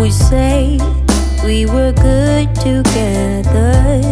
would say we were good together.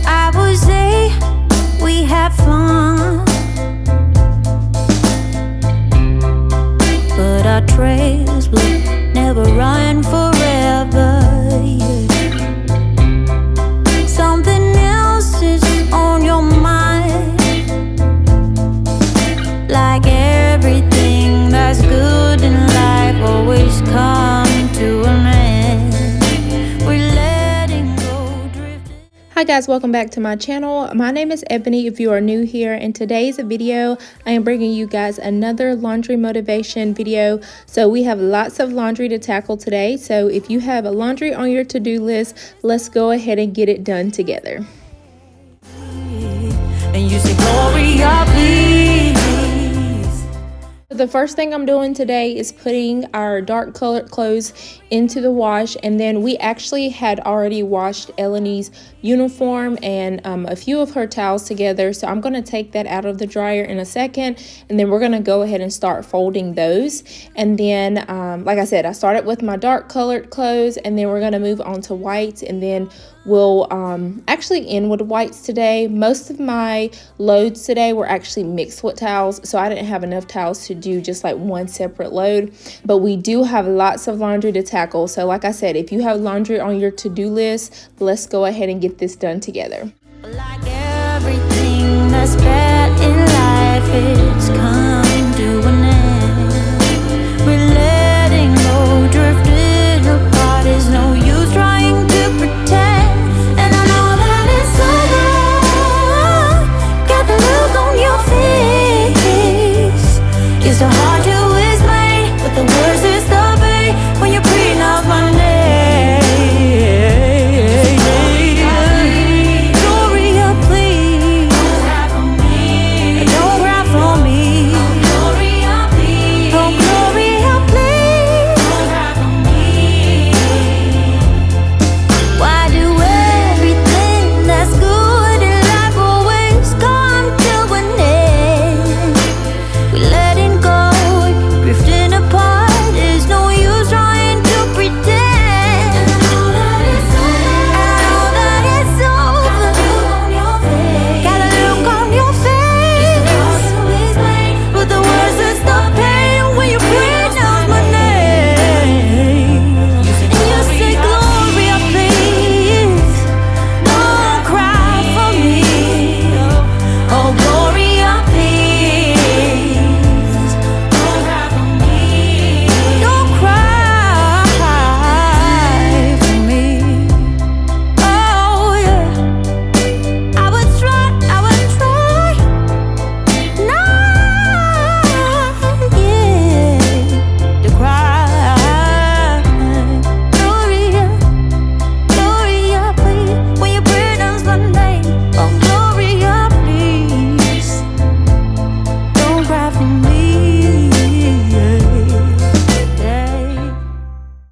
I would say we had fun, but our trails will never run forever. Something else is on your mind, like everything that's good in life always comes to an end. We're letting go, drifting. Hi guys, welcome back to my channel. My name is Ebony if you are new here. In today's video, I am bringing you guys another laundry motivation video. So we have lots of laundry to tackle today. So if you have a laundry on your to-do list, let's go ahead and get it done together. And you say, Gloria, please. The first thing I'm doing today is putting our dark colored clothes into the wash, and then we actually had already washed Eleni's uniform and a few of her towels together, so I'm going to take that out of the dryer in a second, and then we're going to go ahead and start folding those. And then like I said, I started with my dark colored clothes, and then we're going to move on to whites, and then we'll actually end with whites today. Most of my loads today were actually mixed with towels, so I didn't have enough towels to do just like one separate load, but we do have lots of laundry to tackle. So like I said, if you have laundry on your to-do list, let's go ahead and get this done together. Like everything that's bad in life, it's come to an end. We're letting go, drifting apart. There's no use trying to pretend. And I know that it's over. Got the look on your face. It's so hard to explain, but the words is the pain when you're breathing out my name.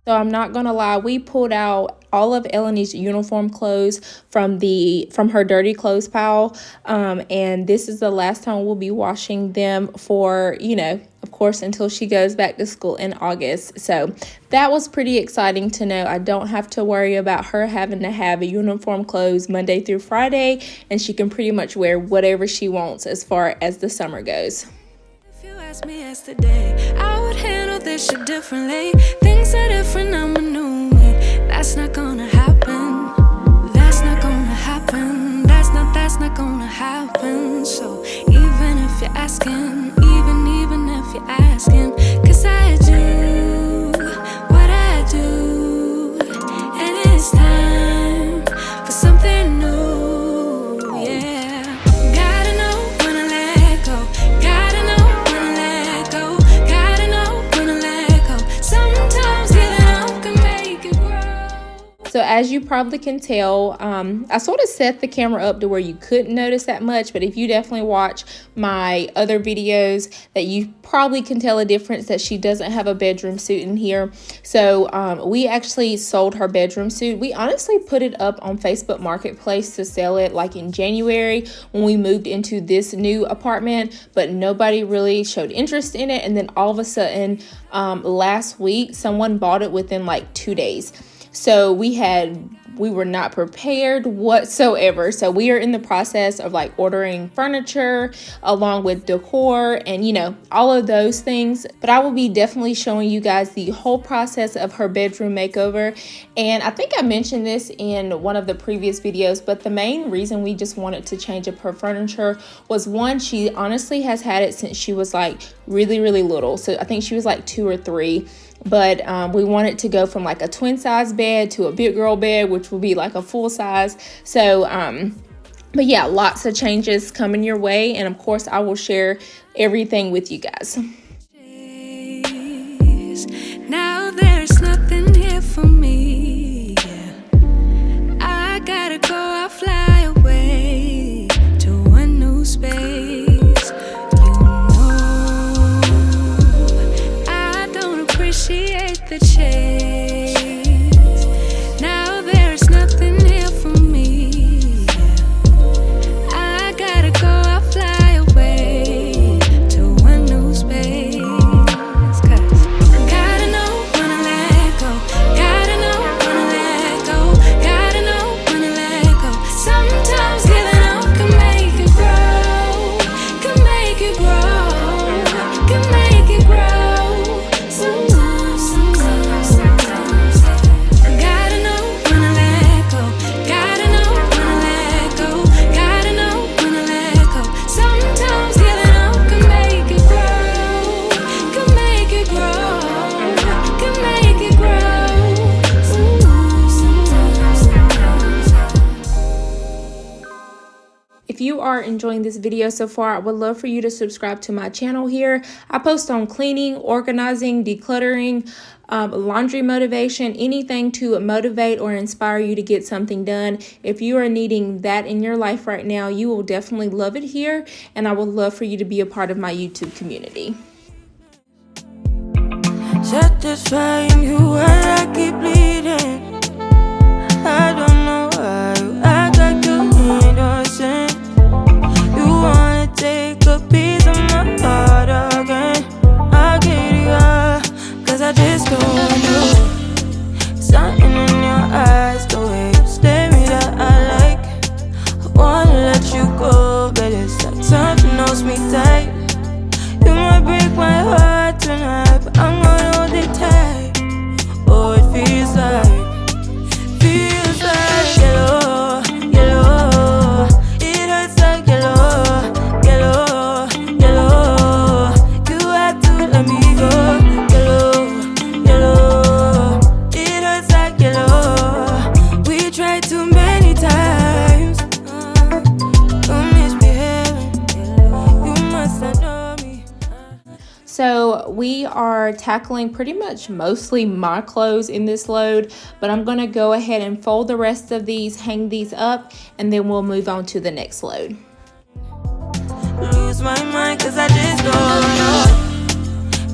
I'm not gonna lie, we pulled out all of Eleni's uniform clothes from her dirty clothes pile, and this is the last time we'll be washing them for, you know, of course, until she goes back to school in August. So that was pretty exciting to know. I don't have to worry about her having to have a uniform clothes Monday through Friday, and she can pretty much wear whatever she wants as far as the summer goes. Me yesterday, I would handle this shit differently. Things are different, I'm a new me. That's not gonna happen. That's not gonna happen. That's not gonna happen. So even if you're asking, even if you're asking, 'cause I do what I do, and it's time for something new. Yeah, gotta know when to let go. Gotta know. So as you probably can tell, I sort of set the camera up to where you couldn't notice that much, but if you definitely watch my other videos, that you probably can tell a difference that she doesn't have a bedroom suit in here. So we actually sold her bedroom suit. We honestly put it up on Facebook Marketplace to sell it like in January when we moved into this new apartment, but nobody really showed interest in it. And then all of a sudden last week someone bought it within like 2 days. So we were not prepared whatsoever. So we are in the process of like ordering furniture along with decor and, you know, all of those things. But I will be definitely showing you guys the whole process of her bedroom makeover. And I think I mentioned this in one of the previous videos, but the main reason we just wanted to change up her furniture was, one, she honestly has had it since she was like really, really little. So I think she was like 2 or 3. But we wanted to go from like a twin size bed to a big girl bed, which will be like a full size. So but yeah, lots of changes coming your way, and of course I will share everything with you guys. Now there's nothing here for me. I gotta go, I'll fly away to a new space. Appreciate the chase. Now there's nothing here for me. I gotta go, I'll fly away to a new space. 'Cause gotta know when to let go. Gotta know when to let go. Gotta know when to let go. Sometimes giving up can make it grow. Can make it grow. Can make it grow. If you are enjoying this video so far, I would love for you to subscribe to my channel here. I post on cleaning, organizing, decluttering, laundry motivation, anything to motivate or inspire you to get something done. If you are needing that in your life right now, you will definitely love it here, and I would love for you to be a part of my YouTube community. Satisfying you while I keep bleeding. I don't know why you act like you innocent. You wanna take a piece of my heart again. I'll get you up, 'cause I just don't know. Something in your eyes, the way you stare me that I like. I wanna let you go, but it's like something holds me tight. You might break my heart tonight, but I'm gonna hold it tight. Oh, it feels like yellow, yellow. It hurts like yellow, yellow, yellow. You had to let me go. Yellow, yellow. It hurts like yellow. We tried too many times. Don't misbehave. You must have known me. So we are tackling pretty much mostly my clothes in this load, but I'm going to go ahead and fold the rest of these, hang these up, and then we'll move on to the next load. Lose my mind 'cause I just don't know.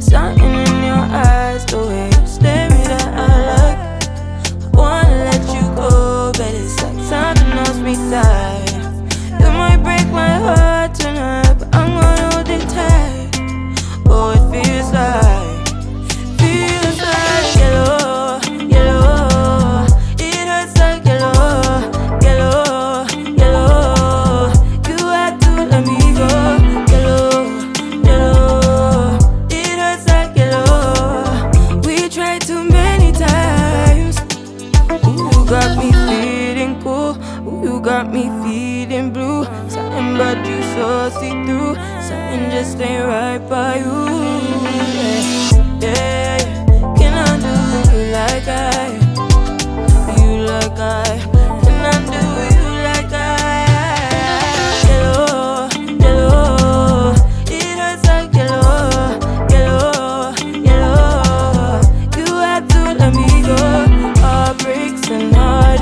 Something in your eyes, the way you stare me that I like. I wanna let you go, but it's like something holds me tight. You might break my heart tonight, but I'm gonna hold it tight. Oh, it feels like yellow, yellow. It hurts like yellow, yellow, yellow. You had to let me go. Yellow, yellow. It hurts like yellow. We tried too many times. Ooh, you got me feeling cool. Ooh, you got me feeling blue. Something about you so see-through. Something just ain't right by you. Yeah, can I do you like I? You like I? Can I do you like I? Yellow, yellow. It hurts like yellow, yellow, yellow. You had to let me go. Heartbreaks and heartaches.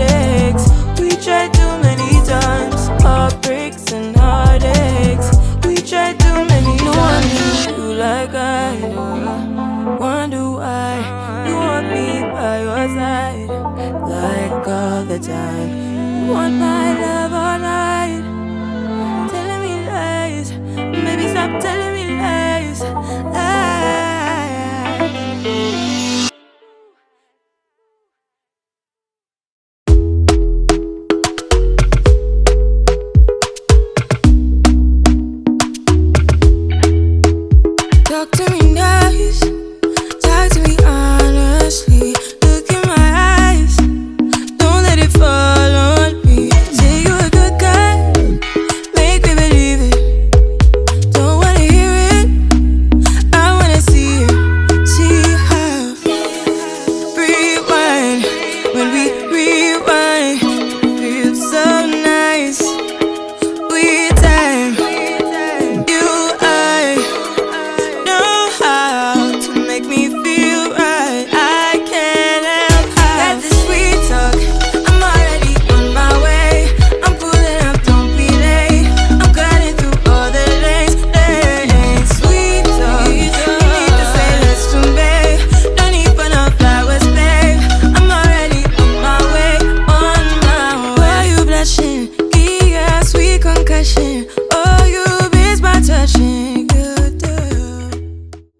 the time. You want my love all night, telling me lies. Baby, stop telling me lies. Talk to me nice, talk to me honestly. Look in my eyes, don't let it fall on me. Say you're a good guy, make me believe it. Don't wanna hear it, I wanna see it. See how rewind, when we rewind, feels so nice. We time, you I know how to make me feel right. I can't help how that this sweet talk. I'm already on my way. I'm pulling up, don't be late. I'm cutting through all the lanes. Sweet talk. You need to say less to me. No need for no flowers, babe. I'm already on my way, on my way. Why you blushing? Yeah, sweet concussion. Oh, you miss my touching. You do.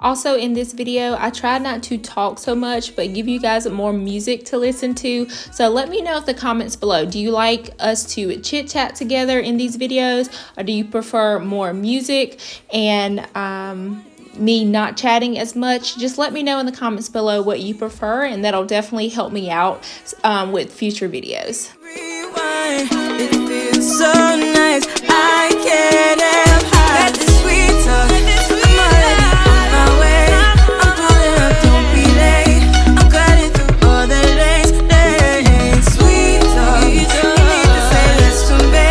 Also in this video, I tried not to talk so much, but give you guys more music to listen to. So let me know in the comments below. Do you like us to chit chat together in these videos, or do you prefer more music and me not chatting as much? Just let me know in the comments below what you prefer, and that'll definitely help me out with future videos. Rewind, it feels so nice. I can't help how that this sweet talk. I'm already on my way. I'm pulling up, don't be late. I'm cutting through all the lanes. Sweet talk. You need to say less to me.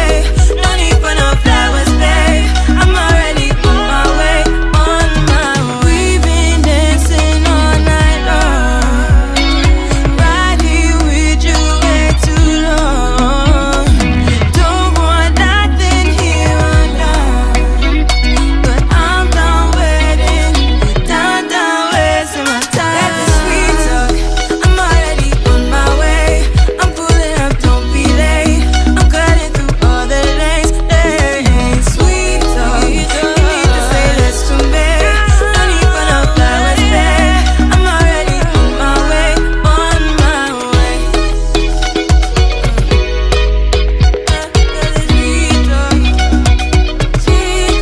No need for no flowers, babe. I'm already on my way, on my way. We've been dancing all night long, right here with you way too long. Don't want nothing here or now, but I'm done waiting, done wasting my time. Let the sweet talk. I'm already on my way. I'm pulling up, don't be late. I'm cutting through all the lanes. Sweet talk. You need to say less to me. No need for no flowers, babe. I'm already on my way, on my way. Sweet talk, sweet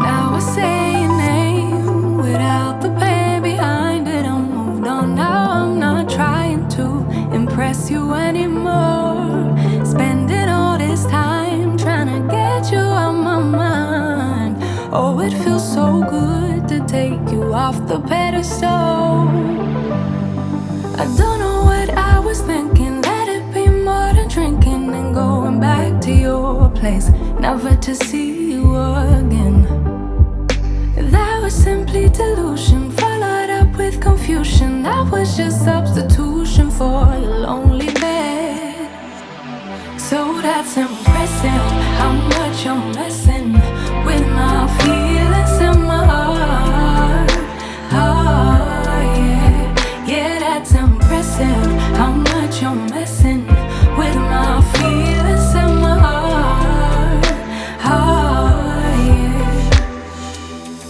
Now I say your name without the pain behind it. I'm moved on now, I'm not trying to impress you anymore. Spending all this time trying to get you out my mind. Oh, it feels so good to take you off the pedestal. I don't know what I was thinking. Let it be more than drinking and going back to your place, never to see you again. That was simply delusion, followed up with confusion. That was just substitution for a lonely bed. So that's impressive, how much you're messing with my feelings and my heart. Oh yeah, yeah, that's impressive, how much you're messing with my feelings and my heart. Oh yeah,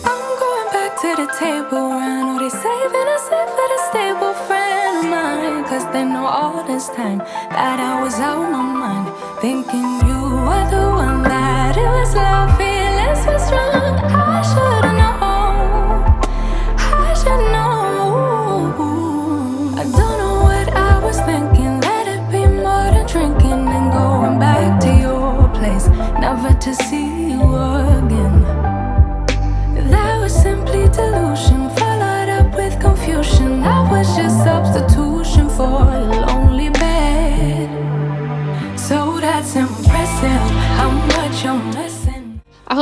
I'm going back to the table round. Oh, they saving us up for the stable friend of mine, 'cause they know all this time that I was out my mind, thinking you were the one, that it was love, feelings were strong. I should've known, I should know. I don't know what I was thinking. Let it be more than drinking and going back to your place, never to see you again. That was simply delusion, followed up with confusion. That was just substitution for a lonely bed.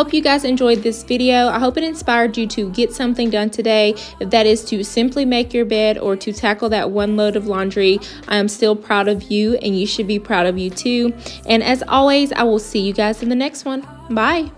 hope you guys enjoyed this video. I hope it inspired you to get something done today. If that is to simply make your bed or to tackle that one load of laundry, I am still proud of you, and you should be proud of you too. And as always, I will see you guys in the next one. Bye.